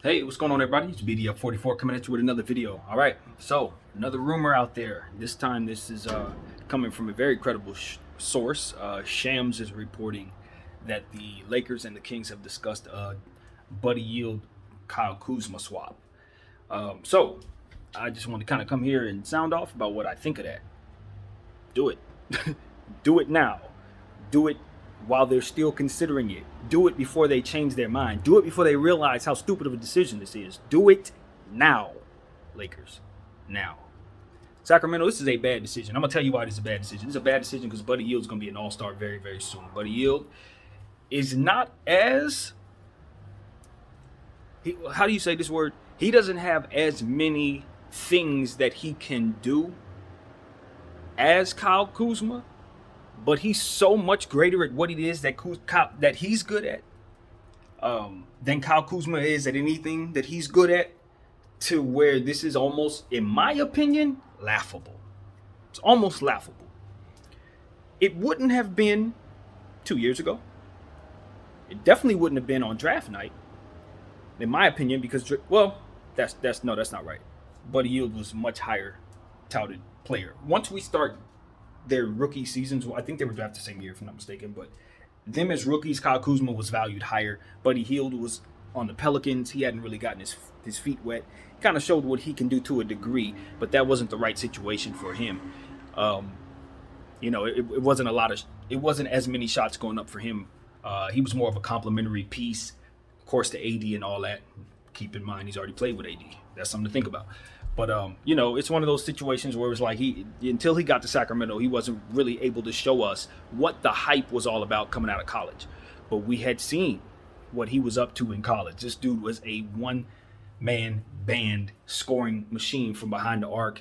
Hey, what's going on, everybody? It's BDF44 coming at you with another video. All right, so another rumor out there. This time, this is coming from a very credible source. Shams is reporting that the Lakers and the Kings have discussed a Buddy Yield Kyle Kuzma swap. So I just want to kind of come here and sound off about what I think of that. Do it. Do it now. Do it while they're still considering it. Do it before they change their mind. Do it before they realize how stupid of a decision this is. Do it now, Lakers. Now. Sacramento, this is a bad decision. I'm going to tell you why this is a bad decision. This is a bad decision because Buddy Yield is going to be an all-star very, very soon. Buddy Yield is not as... how do you say this word? He doesn't have as many things that he can do as Kyle Kuzma, but he's so much greater at what it is that he's good at than Kyle Kuzma is at anything that he's good at, to where this is almost, in my opinion, laughable. It's almost laughable. It wouldn't have been 2 years ago. It definitely wouldn't have been on draft night, in my opinion, because, well, that's not right. Buddy Yield was a much higher touted player. Once we start their rookie seasons, well, I think they were drafted the same year, if I'm not mistaken, but them as rookies, Kyle Kuzma was valued higher. Buddy Hield was on the Pelicans. He hadn't really gotten his feet wet. He kind of showed what he can do to a degree, but that wasn't the right situation for him. It wasn't it wasn't as many shots going up for him. He was more of a complimentary piece, of course, to AD and all that. Keep in mind, he's already played with AD. That's something to think about. But it's one of those situations where it was like until he got to Sacramento, he wasn't really able to show us what the hype was all about coming out of college. But we had seen what he was up to in college. This dude was a one-man band scoring machine from behind the arc.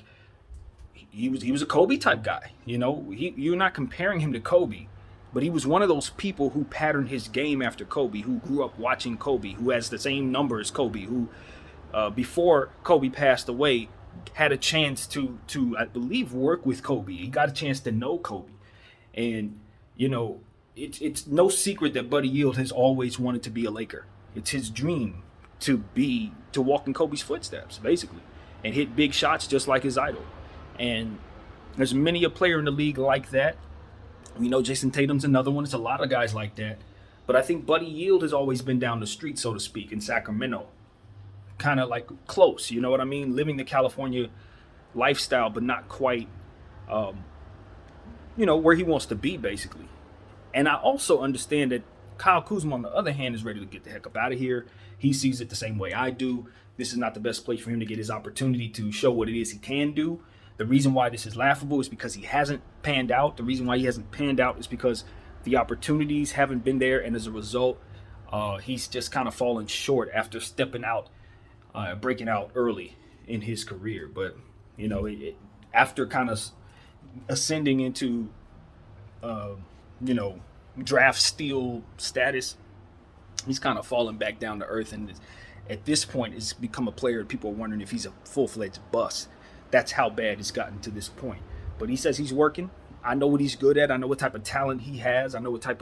He was a Kobe type guy. You're not comparing him to Kobe, but he was one of those people who patterned his game after Kobe, who grew up watching Kobe, who has the same number as Kobe, who before Kobe passed away, had a chance to I believe work with Kobe. He got a chance to know Kobe, and it's no secret that Buddy Yield has always wanted to be a Laker. It's his dream to walk in Kobe's footsteps, basically, and hit big shots just like his idol. And there's many a player in the league like that. We know Jason Tatum's another one. There's a lot of guys like that, but I think Buddy Yield has always been down the street, so to speak, in Sacramento. Kind of like close, you know what I mean? Living the California lifestyle, but not quite, where he wants to be, basically. And I also understand that Kyle Kuzma, on the other hand, is ready to get the heck up out of here. He sees it the same way I do. This is not the best place for him to get his opportunity to show what it is he can do. The reason why this is laughable is because he hasn't panned out. The reason why he hasn't panned out is because the opportunities haven't been there, and as a result, he's just kind of fallen short after stepping out, breaking out early in his career. But after kind of ascending into draft steal status, he's kind of fallen back down to earth, and at this point it's become a player people are wondering if he's a full-fledged bust. That's how bad it's gotten to this point. But he says he's working. I know what he's good at. I know what type of talent he has. I know what type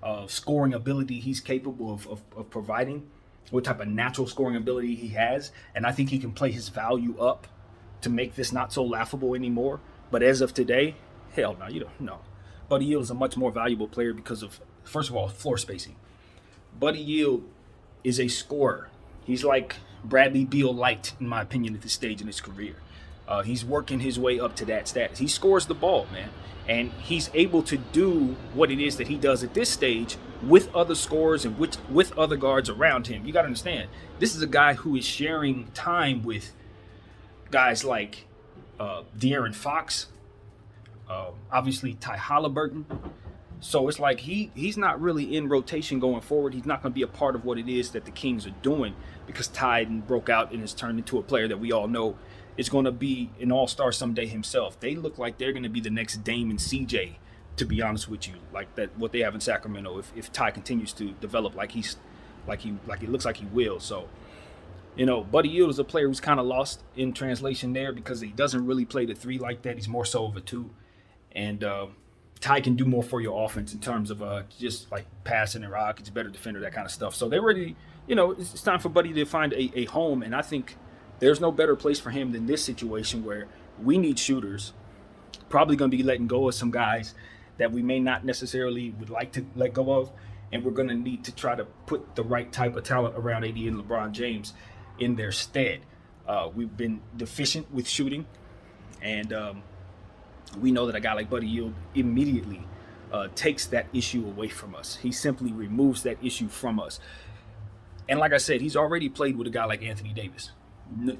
of scoring ability he's capable of providing, what type of natural scoring ability he has. And I think he can play his value up to make this not so laughable anymore. But as of today, hell no, you don't know. Buddy Yield is a much more valuable player because of, first of all, floor spacing. Buddy Yield is a scorer. He's like Bradley Beal light, in my opinion, at this stage in his career. He's working his way up to that status. He scores the ball, man. And he's able to do what it is that he does at this stage with other scorers and with other guards around him. You got to understand, this is a guy who is sharing time with guys like De'Aaron Fox, obviously Ty Halliburton. So it's like he's not really in rotation going forward. He's not going to be a part of what it is that the Kings are doing, because Ty broke out and has turned into a player that we all know is going to be an all-star someday himself. They look like they're going to be the next Dame and CJ, to be honest with you, like that what they have in Sacramento. If Ty continues to develop like it looks like he will. So Buddy Yield is a player who's kind of lost in translation there because he doesn't really play the three like that. He's more so of a two, and Ty can do more for your offense in terms of just like passing and rock. He's a better defender, that kind of stuff. So they're ready it's time for Buddy to find a home. And I think there's no better place for him than this situation where we need shooters. Probably going to be letting go of some guys that we may not necessarily would like to let go of. And we're going to need to try to put the right type of talent around AD and LeBron James in their stead. We've been deficient with shooting. And we know that a guy like Buddy Hield immediately takes that issue away from us. He simply removes that issue from us. And like I said, he's already played with a guy like Anthony Davis.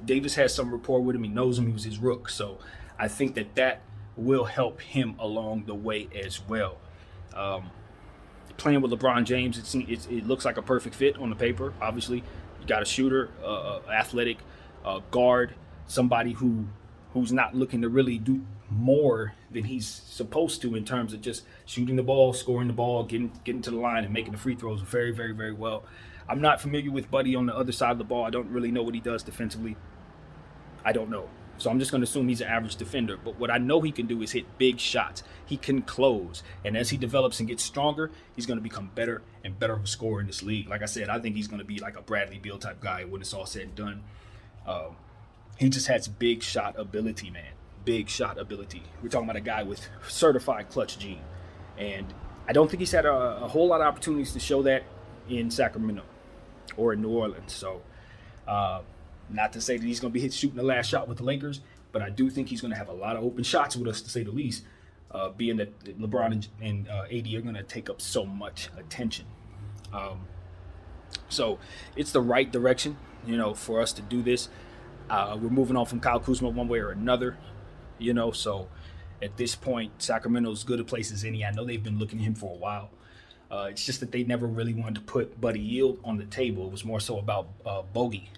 Davis has some rapport with him. He knows him. He was his rook. So I think that will help him along the way as well. Playing with LeBron James, it looks like a perfect fit on the paper. Obviously, you got a shooter, athletic guard, somebody who's not looking to really do more than he's supposed to in terms of just shooting the ball, scoring the ball, getting to the line, and making the free throws very, very, very well. I'm not familiar with Buddy on the other side of the ball. I don't really know what he does defensively. I don't know. So I'm just going to assume he's an average defender. But what I know he can do is hit big shots. He can close. And as he develops and gets stronger, he's going to become better and better of a scorer in this league. Like I said, I think he's going to be like a Bradley Beal type guy when it's all said and done. He just has big shot ability, man. Big shot ability. We're talking about a guy with certified clutch gene. And I don't think he's had a whole lot of opportunities to show that in Sacramento or in New Orleans. So, not to say that he's going to be shooting the last shot with the Lakers, but I do think he's going to have a lot of open shots with us, to say the least, being that LeBron and AD are going to take up so much attention. So it's the right direction, for us to do this. We're moving on from Kyle Kuzma one way or another, so at this point, Sacramento's as good a place as any. I know they've been looking at him for a while. It's just that they never really wanted to put Buddy Hield on the table. It was more so about Bogey.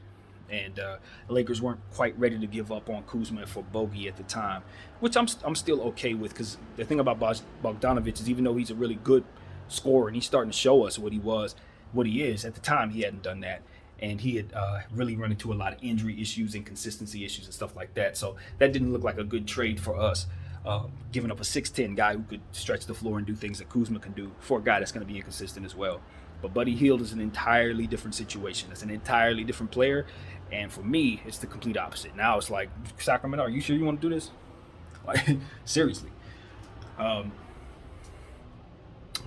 And the Lakers weren't quite ready to give up on Kuzma for Bogey at the time, which I'm still okay with, because the thing about Bogdanovic is even though he's a really good scorer and he's starting to show us what he is, at the time he hadn't done that. And he had really run into a lot of injury issues, inconsistency issues, and stuff like that. So that didn't look like a good trade for us, giving up a 6'10" guy who could stretch the floor and do things that Kuzma can do for a guy that's going to be inconsistent as well. But Buddy Hield is an entirely different situation. It's an entirely different player. And for me, it's the complete opposite. Now it's like, Sacramento, are you sure you want to do this? Like, seriously. The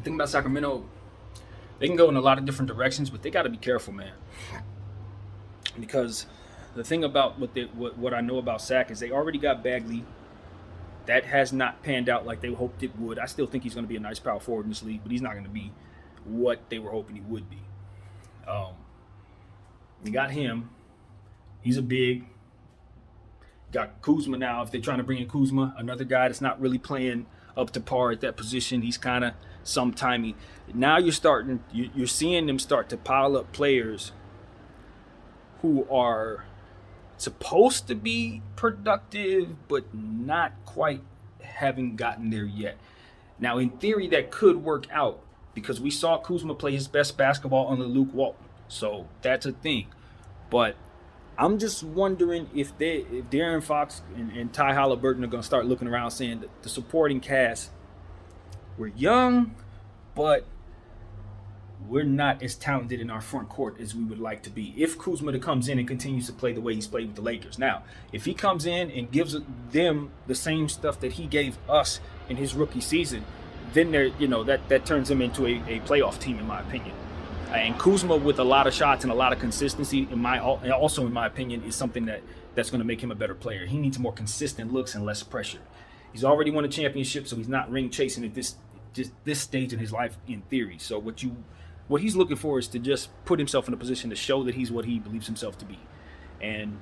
thing about Sacramento, they can go in a lot of different directions, but they got to be careful, man. Because the thing about what I know about Sac is they already got Bagley. That has not panned out like they hoped it would. I still think he's going to be a nice power forward in this league, but he's not going to be what they were hoping he would be. You got him. He's a big. Got Kuzma now. If they're trying to bring in Kuzma, another guy that's not really playing up to par at that position. He's kind of sometimey. Now you're seeing them start to pile up players who are supposed to be productive, but not quite haven't gotten there yet. Now, in theory, that could work out because we saw Kuzma play his best basketball under Luke Walton. So that's a thing. But I'm just wondering if De'Aaron Fox and Ty Halliburton are going to start looking around saying that the supporting cast, we're young, but we're not as talented in our front court as we would like to be. If Kuzma comes in and continues to play the way he's played with the Lakers. Now, if he comes in and gives them the same stuff that he gave us in his rookie season, then that turns him into a playoff team, in my opinion. And Kuzma with a lot of shots and a lot of consistency, in my opinion, is something that's going to make him a better player. He needs more consistent looks and less pressure. He's already won a championship, so he's not ring chasing at this stage in his life, in theory. So what he's looking for is to just put himself in a position to show that he's what he believes himself to be, and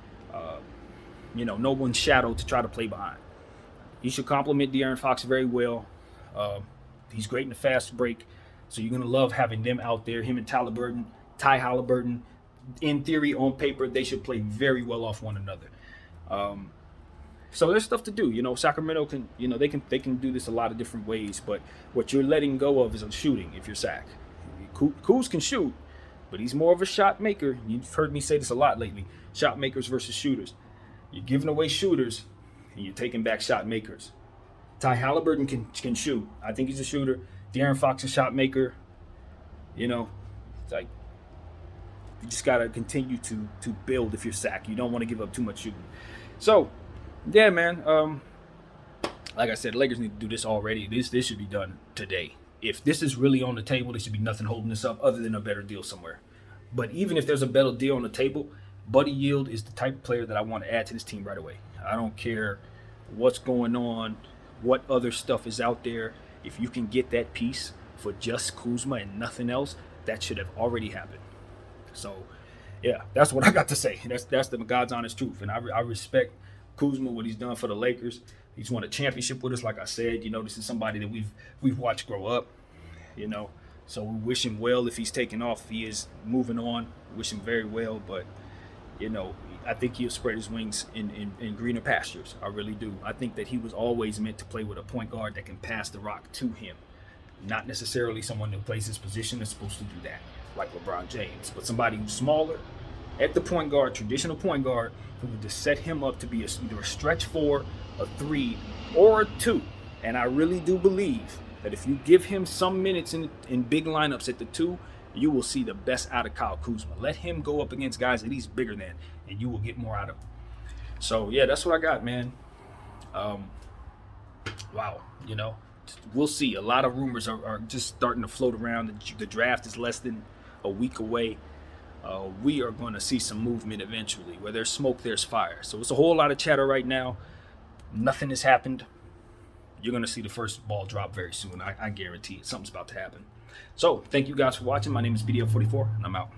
no one's shadow to try to play behind. He should complement De'Aaron Fox very well. He's great in the fast break. So you're going to love having them out there, him and Ty Halliburton. In theory, on paper, they should play very well off one another. So there's stuff to do. Sacramento can, they can do this a lot of different ways. But what you're letting go of is on shooting if you're Sac. Kuz can shoot, but he's more of a shot maker. You've heard me say this a lot lately. Shot makers versus shooters. You're giving away shooters, and you're taking back shot makers. Ty Halliburton can shoot. I think he's a shooter. De'Aaron Fox, a shot maker. It's like, You just gotta continue to build if you're Sac. You don't want to give up too much shooting. So, yeah, man. Like I said, the Lakers need to do this already. This should be done today. If this is really on the table, there should be nothing holding this up other than a better deal somewhere. But even if there's a better deal on the table, Buddy Yield is the type of player that I want to add to this team right away. I don't care what's going on, what other stuff is out there. If you can get that piece for just Kuzma and nothing else, that should have already happened. So, yeah, that's what I got to say. That's the God's honest truth. And I respect Kuzma, what he's done for the Lakers. He's won a championship with us, like I said. This is somebody that we've watched grow up, So we wish him well if he's taking off. If he is moving on, wish him very well. But, I think he'll spread his wings in greener pastures. I really do. I think that he was always meant to play with a point guard that can pass the rock to him. Not necessarily someone who plays his position is supposed to do that, like LeBron James. But somebody who's smaller at the point guard, traditional point guard, who would just set him up to be either a stretch 4, a 3, or a 2. And I really do believe that if you give him some minutes in big lineups at the 2, you will see the best out of Kyle Kuzma. Let him go up against guys that he's bigger than, and you will get more out of him. So, yeah, that's what I got, man. Wow, we'll see. A lot of rumors are just starting to float around. The draft is less than a week away. We are going to see some movement eventually. Where there's smoke, there's fire. So it's a whole lot of chatter right now. Nothing has happened. You're going to see the first ball drop very soon. I guarantee it. Something's about to happen. So thank you guys for watching. My name is BDF44, and I'm out.